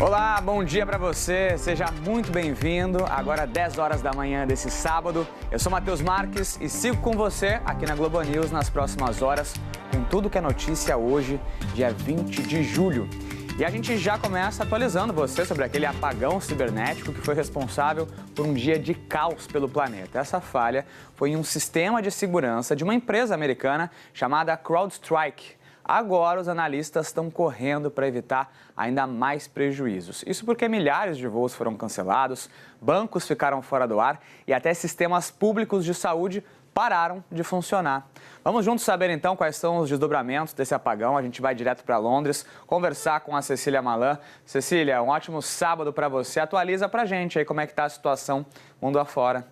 Olá, bom dia para você, seja muito bem-vindo. Agora 10 horas da manhã desse sábado. Eu sou Matheus Marques e sigo com você aqui na Globo News nas próximas horas com tudo que é notícia hoje, dia 20 de julho. E a gente já começa atualizando você sobre aquele apagão cibernético que foi responsável por um dia de caos pelo planeta. Essa falha foi em um sistema de segurança de uma empresa americana chamada CrowdStrike. Agora, os analistas estão correndo para evitar ainda mais prejuízos. Isso porque milhares de voos foram cancelados, bancos ficaram fora do ar e até sistemas públicos de saúde pararam de funcionar. Vamos juntos saber então quais são os desdobramentos desse apagão. A gente vai direto para Londres conversar com a Cecília Malan. Cecília, um ótimo sábado para você. Atualiza para a gente aí como é que está a situação mundo afora.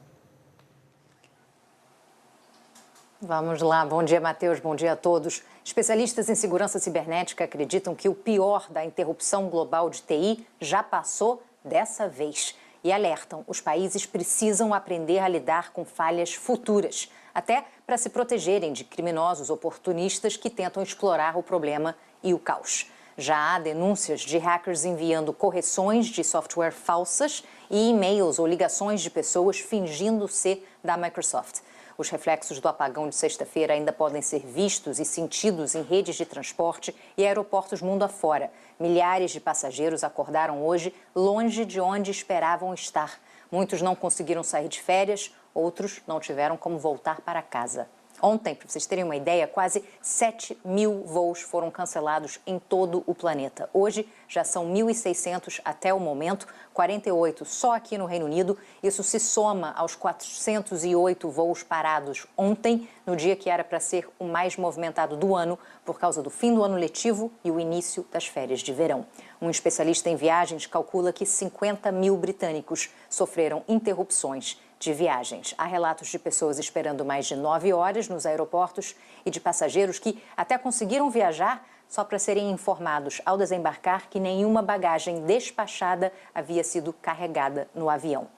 Vamos lá, bom dia Matheus, bom dia a todos. Especialistas em segurança cibernética acreditam que o pior da interrupção global de TI já passou dessa vez. E alertam, os países precisam aprender a lidar com falhas futuras, até para se protegerem de criminosos oportunistas que tentam explorar o problema e o caos. Já há denúncias de hackers enviando correções de software falsas e e-mails ou ligações de pessoas fingindo ser da Microsoft. Os reflexos do apagão de sexta-feira ainda podem ser vistos e sentidos em redes de transporte e aeroportos mundo afora. Milhares de passageiros acordaram hoje longe de onde esperavam estar. Muitos não conseguiram sair de férias, outros não tiveram como voltar para casa. Ontem, para vocês terem uma ideia, quase 7 mil voos foram cancelados em todo o planeta. Hoje já são 1.600 até o momento, 48 só aqui no Reino Unido. Isso se soma aos 408 voos parados ontem, no dia que era para ser o mais movimentado do ano, por causa do fim do ano letivo e o início das férias de verão. Um especialista em viagens calcula que 50 mil britânicos sofreram interrupções de viagens. Há relatos de pessoas esperando mais de 9 horas nos aeroportos e de passageiros que até conseguiram viajar só para serem informados ao desembarcar que nenhuma bagagem despachada havia sido carregada no avião.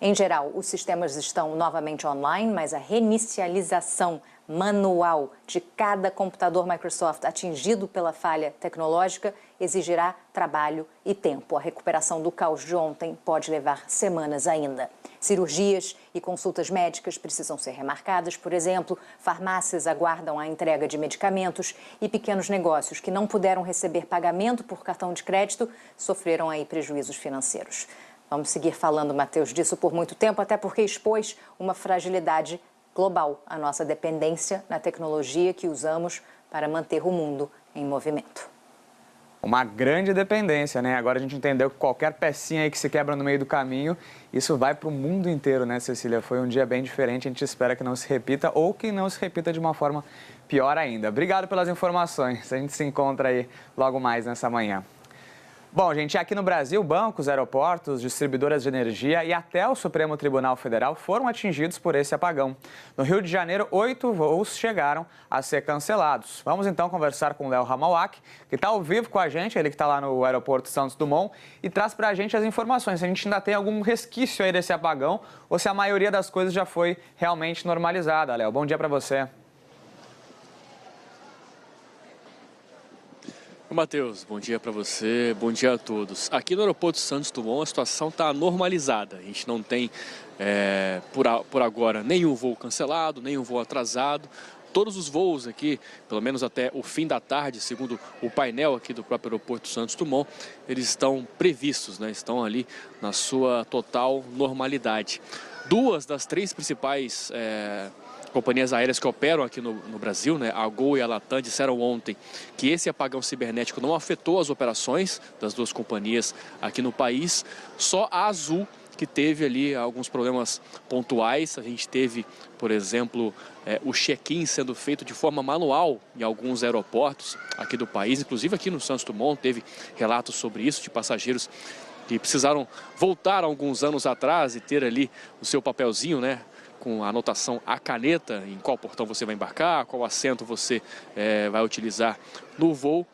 Em geral, os sistemas estão novamente online, mas a reinicialização manual de cada computador Microsoft atingido pela falha tecnológica exigirá trabalho e tempo. A recuperação do caos de ontem pode levar semanas ainda. Cirurgias e consultas médicas precisam ser remarcadas, por exemplo, farmácias aguardam a entrega de medicamentos e pequenos negócios que não puderam receber pagamento por cartão de crédito sofreram aí prejuízos financeiros. Vamos seguir falando, Matheus, disso por muito tempo, até porque expôs uma fragilidade global, a nossa dependência na tecnologia que usamos para manter o mundo em movimento. Uma grande dependência, né? Agora a gente entendeu que qualquer pecinha aí que se quebra no meio do caminho, isso vai para o mundo inteiro, né, Cecília? Foi um dia bem diferente, a gente espera que não se repita ou que não se repita de uma forma pior ainda. Obrigado pelas informações, a gente se encontra aí logo mais nessa manhã. Bom, gente, aqui no Brasil, bancos, aeroportos, distribuidoras de energia e até o Supremo Tribunal Federal foram atingidos por esse apagão. No Rio de Janeiro, 8 voos chegaram a ser cancelados. Vamos então conversar com o Léo Ramauak, que está ao vivo com a gente, ele que está lá no aeroporto Santos Dumont, e traz para a gente as informações. Se a gente ainda tem algum resquício aí desse apagão ou se a maioria das coisas já foi realmente normalizada. Léo, bom dia para você. Matheus, bom dia para você, bom dia a todos. Aqui no aeroporto Santos Dumont a situação está normalizada. A gente não tem, por agora, nenhum voo cancelado, nenhum voo atrasado. Todos os voos aqui, pelo menos até o fim da tarde, segundo o painel aqui do próprio aeroporto Santos Dumont, eles estão previstos, né? Estão ali na sua total normalidade. Duas das três principais companhias aéreas que operam aqui no Brasil, né, a Gol e a Latam, disseram ontem que esse apagão cibernético não afetou as operações das duas companhias aqui no país. Só a Azul que teve ali alguns problemas pontuais. A gente teve, por exemplo, o check-in sendo feito de forma manual em alguns aeroportos aqui do país, inclusive aqui no Santos Dumont teve relatos sobre isso, de passageiros que precisaram voltar alguns anos atrás e ter ali o seu papelzinho, né, com a anotação à caneta, em qual portão você vai embarcar, qual assento você vai utilizar no voo.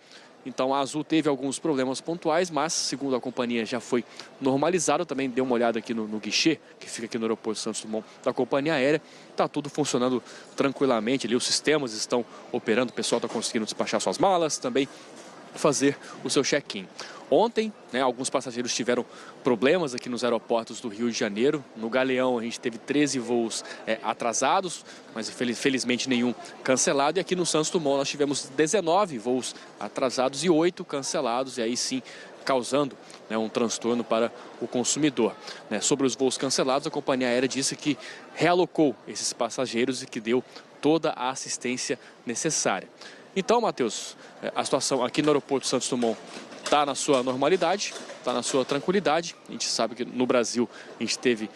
Então a Azul teve alguns problemas pontuais, mas segundo a companhia já foi normalizado. Também dei uma olhada aqui no guichê, que fica aqui no aeroporto Santos Dumont da companhia aérea. Está tudo funcionando tranquilamente ali, os sistemas estão operando, o pessoal está conseguindo despachar suas malas, também fazer o seu check-in. Ontem, alguns passageiros tiveram problemas aqui nos aeroportos do Rio de Janeiro. No Galeão a gente teve 13 voos atrasados, mas felizmente nenhum cancelado. E aqui no Santos Dumont nós tivemos 19 voos atrasados e 8 cancelados, e aí sim causando um transtorno para o consumidor. Sobre os voos cancelados, a companhia aérea disse que realocou esses passageiros e que deu toda a assistência necessária. Então, Matheus, a situação aqui no aeroporto Santos Dumont está na sua normalidade, está na sua tranquilidade. A gente sabe que no Brasil a gente teve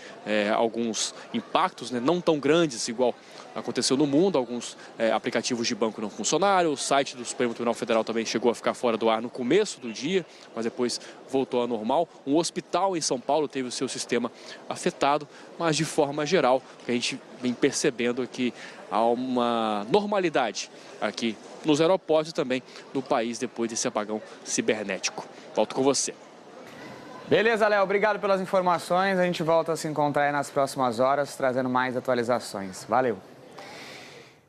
alguns impactos, não tão grandes igual aconteceu no mundo. Alguns aplicativos de banco não funcionaram, o site do Supremo Tribunal Federal também chegou a ficar fora do ar no começo do dia, mas depois voltou ao normal. Um hospital em São Paulo teve o seu sistema afetado, mas de forma geral, a gente vem percebendo é que há uma normalidade aqui nos aeroportos e também no país depois desse apagão cibernético. Volto com você. Beleza, Léo. Obrigado pelas informações. A gente volta a se encontrar aí nas próximas horas, trazendo mais atualizações. Valeu.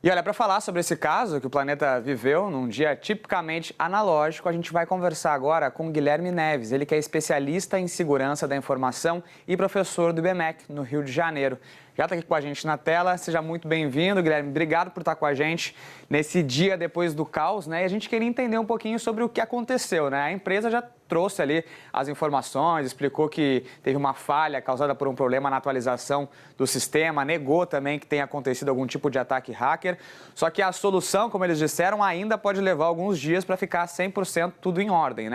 E olha, para falar sobre esse caso que o planeta viveu num dia tipicamente analógico, a gente vai conversar agora com Guilherme Neves, ele que é especialista em segurança da informação e professor do IBMEC, no Rio de Janeiro. Já está aqui com a gente na tela, seja muito bem-vindo, Guilherme. Obrigado por estar com a gente nesse dia depois do caos, E a gente queria entender um pouquinho sobre o que aconteceu, A empresa já trouxe ali as informações, explicou que teve uma falha causada por um problema na atualização do sistema, negou também que tenha acontecido algum tipo de ataque hacker. Só que a solução, como eles disseram, ainda pode levar alguns dias para ficar 100% tudo em ordem,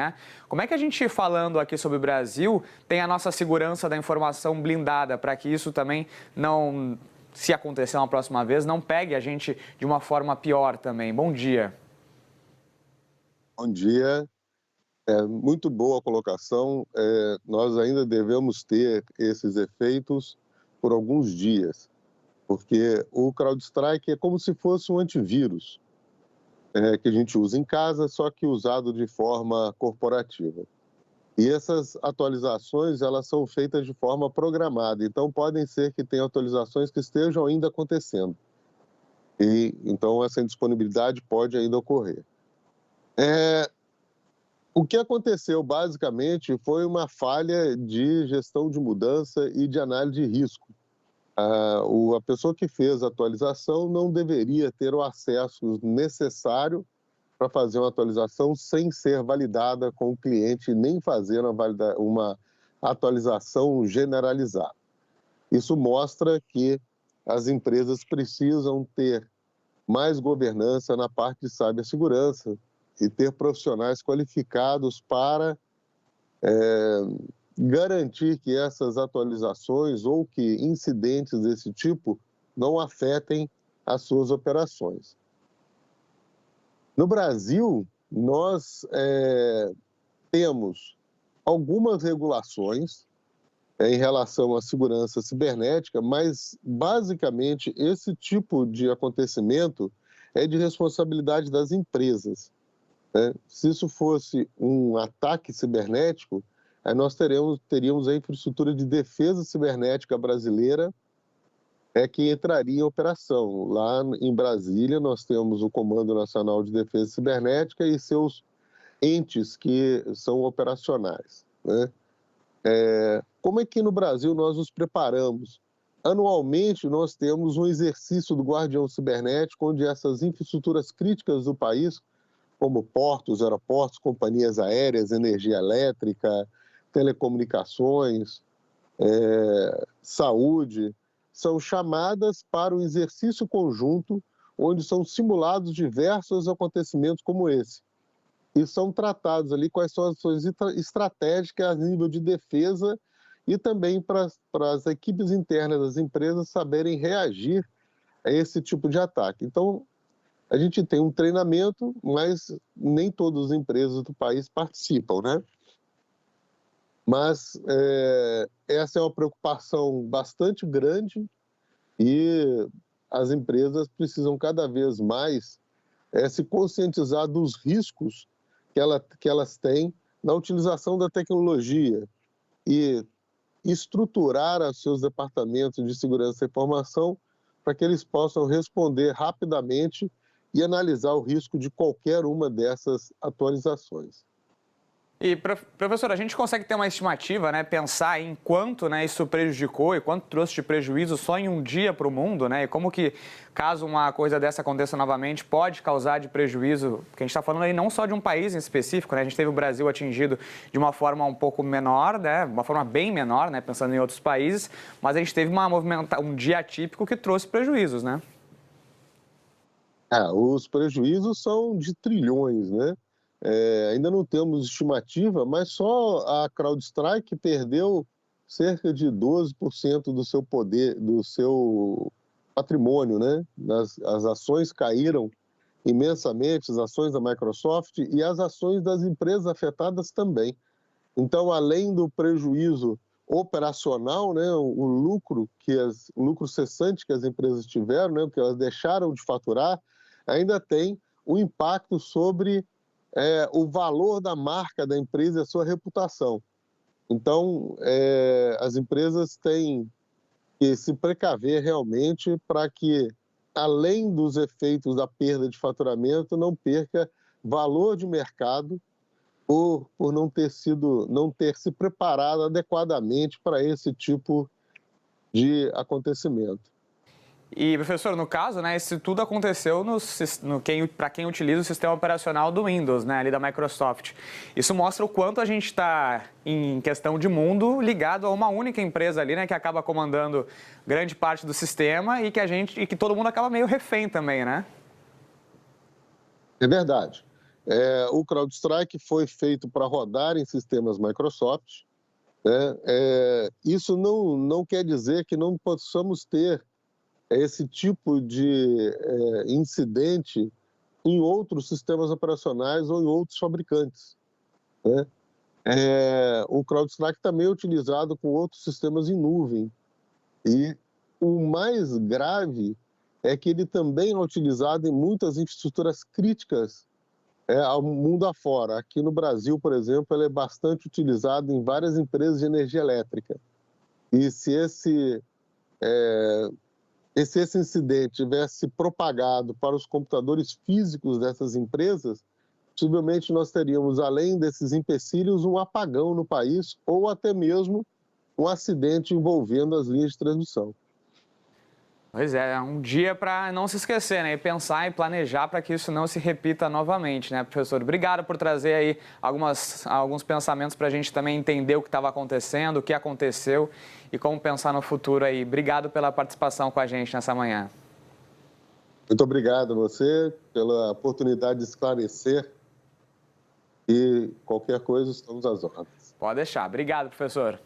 Como é que a gente, falando aqui sobre o Brasil, tem a nossa segurança da informação blindada para que isso também não, se acontecer uma próxima vez, não pegue a gente de uma forma pior também? Bom dia. Bom dia. Muito boa a colocação. Nós ainda devemos ter esses efeitos por alguns dias, porque o CrowdStrike é como se fosse um antivírus que a gente usa em casa, só que usado de forma corporativa. E essas atualizações, elas são feitas de forma programada, então podem ser que tenha atualizações que estejam ainda acontecendo. E então essa indisponibilidade pode ainda ocorrer. O que aconteceu, basicamente, foi uma falha de gestão de mudança e de análise de risco. A pessoa que fez a atualização não deveria ter o acesso necessário para fazer uma atualização sem ser validada com o cliente, nem fazer uma atualização generalizada. Isso mostra que as empresas precisam ter mais governança na parte de cibersegurança, e ter profissionais qualificados para garantir que essas atualizações ou que incidentes desse tipo não afetem as suas operações. No Brasil, nós temos algumas regulações em relação à segurança cibernética, mas, basicamente, esse tipo de acontecimento é de responsabilidade das empresas. Se isso fosse um ataque cibernético, nós teríamos a infraestrutura de defesa cibernética brasileira que entraria em operação. Lá em Brasília, nós temos o Comando Nacional de Defesa Cibernética e seus entes que são operacionais. Como é que no Brasil nós nos preparamos? Anualmente, nós temos um exercício do Guardião Cibernético, onde essas infraestruturas críticas do país, como portos, aeroportos, companhias aéreas, energia elétrica, telecomunicações, saúde, são chamadas para um exercício conjunto, onde são simulados diversos acontecimentos como esse. E são tratados ali quais são as suas estratégicas a nível de defesa e também para as equipes internas das empresas saberem reagir a esse tipo de ataque. Então, a gente tem um treinamento, mas nem todas as empresas do país participam, Mas essa é uma preocupação bastante grande e as empresas precisam cada vez mais se conscientizar dos riscos que elas têm na utilização da tecnologia e estruturar os seus departamentos de segurança da informação para que eles possam responder rapidamente e analisar o risco de qualquer uma dessas atualizações. E, professor, a gente consegue ter uma estimativa, né, pensar em quanto, né, isso prejudicou e quanto trouxe de prejuízo só em um dia para o mundo, né, e como que, caso uma coisa dessa aconteça novamente, pode causar de prejuízo, porque a gente está falando aí não só de um país em específico, né, a gente teve o Brasil atingido de uma forma um pouco menor, né, uma forma bem menor, né, pensando em outros países, mas a gente teve um dia atípico que trouxe prejuízos, né? Os prejuízos são de trilhões, né? Ainda não temos estimativa, mas só a CrowdStrike perdeu cerca de 12% do seu poder, do seu patrimônio, né? As ações caíram imensamente, as ações da Microsoft e as ações das empresas afetadas também. Então, além do prejuízo operacional, né, o lucro cessante que as empresas tiveram, né, que elas deixaram de faturar, ainda tem o impacto sobre o valor da marca da empresa e a sua reputação. Então, as empresas têm que se precaver realmente para que, além dos efeitos da perda de faturamento, não perca valor de mercado por não ter se preparado adequadamente para esse tipo de acontecimento. E, professor, no caso, né, isso tudo aconteceu para quem utiliza o sistema operacional do Windows, né, ali da Microsoft. Isso mostra o quanto a gente está, em questão de mundo, ligado a uma única empresa ali, né, que acaba comandando grande parte do sistema e que todo mundo acaba meio refém também, né? É verdade. O CrowdStrike foi feito para rodar em sistemas Microsoft, né? Isso não quer dizer que não possamos ter esse tipo de incidente em outros sistemas operacionais ou em outros fabricantes, né? O CrowdStrike também é utilizado com outros sistemas em nuvem. E o mais grave é que ele também é utilizado em muitas infraestruturas críticas ao mundo afora. Aqui no Brasil, por exemplo, ele é bastante utilizado em várias empresas de energia elétrica. E se esse incidente tivesse propagado para os computadores físicos dessas empresas, possivelmente nós teríamos, além desses empecilhos, um apagão no país ou até mesmo um acidente envolvendo as linhas de transmissão. Pois é um dia para não se esquecer, né? E pensar e planejar para que isso não se repita novamente, né, professor? Obrigado por trazer aí alguns pensamentos para a gente também entender o que estava acontecendo, o que aconteceu e como pensar no futuro aí. Obrigado pela participação com a gente nessa manhã. Muito obrigado a você pela oportunidade de esclarecer e qualquer coisa estamos às ordens. Pode deixar. Obrigado, professor.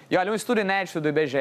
E olha, um estudo inédito do IBGE